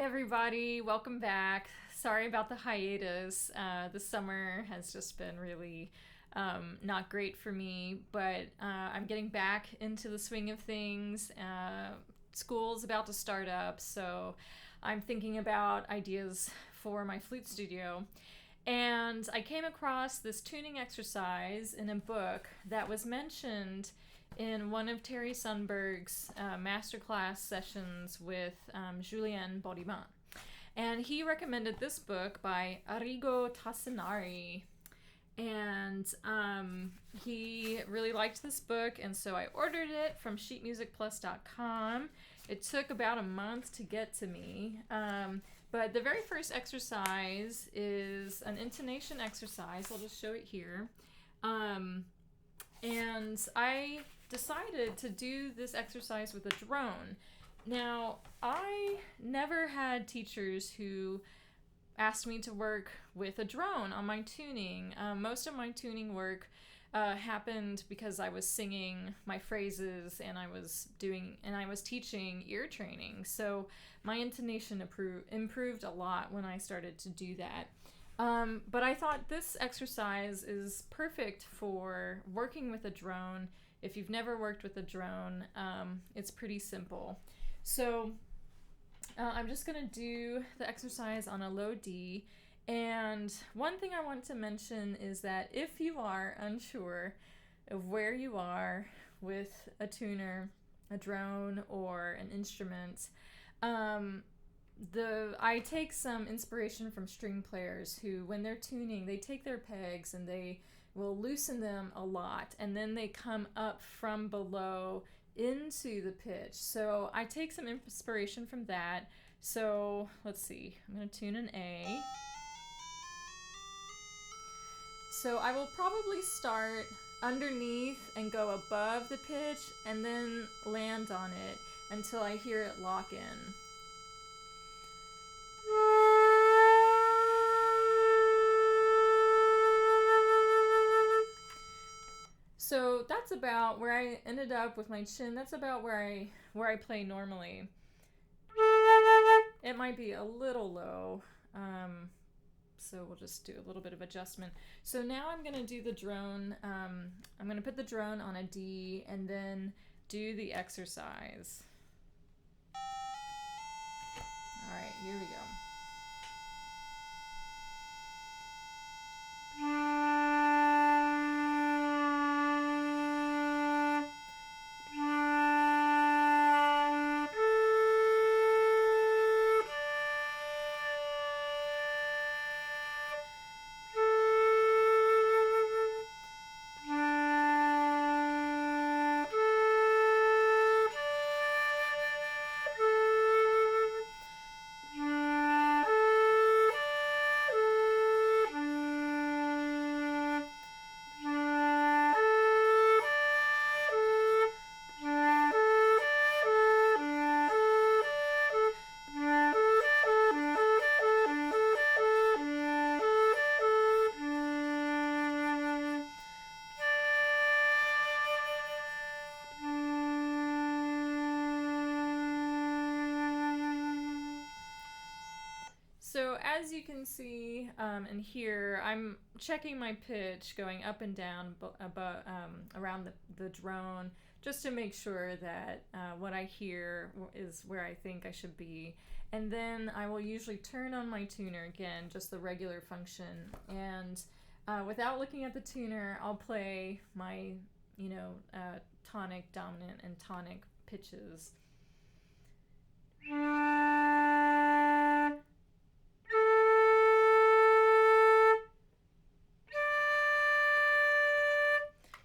everybody, welcome back. Sorry about the hiatus. The summer has just been really not great for me, but I'm getting back into the swing of things. School's about to start up, so I'm thinking about ideas for my flute studio. And I came across this tuning exercise in a book that was mentioned in one of Terry Sundberg's masterclass sessions with Julien Baudimont. And he recommended this book by Arrigo Tassinari. And he really liked this book, and so I ordered it from sheetmusicplus.com. It took about a month to get to me. But the very first exercise is an intonation exercise. I'll just show it here. And I decided to do this exercise with a drone. Now, I never had teachers who asked me to work with a drone on my tuning. Most of my tuning work happened because I was singing my phrases and I was teaching ear training. So my intonation improved a lot when I started to do that. But I thought this exercise is perfect for working with a drone. If you've never worked with a drone, it's pretty simple. So I'm just going to do the exercise on a low D. And one thing I want to mention is that if you are unsure of where you are with a tuner, a drone, or an instrument, I take some inspiration from string players who, when they're tuning, they take their pegs and they will loosen them a lot, and then they come up from below into the pitch. So I take some inspiration from that. So let's see, I'm going to tune an A. So I will probably start underneath and go above the pitch and then land on it until I hear it lock in. So that's about where I ended up with my chin. That's about where I play normally. It might be a little low, so we'll just do a little bit of adjustment. So now I'm going to do the drone. I'm going to put the drone on a D and then do the exercise. All right, here we go. So as you can see and hear, I'm checking my pitch going up and down around the drone just to make sure that what I hear is where I think I should be. And then I will usually turn on my tuner again, just the regular function. And without looking at the tuner, I'll play my, tonic, dominant, and tonic pitches.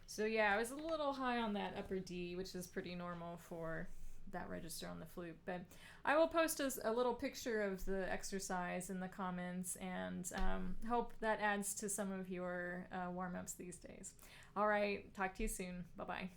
So yeah, I was a little high on that upper D, which is pretty normal for that register on the flute. But I will post a little picture of the exercise in the comments, and hope that adds to some of your warm-ups these days. All right, talk to you soon. Bye-bye.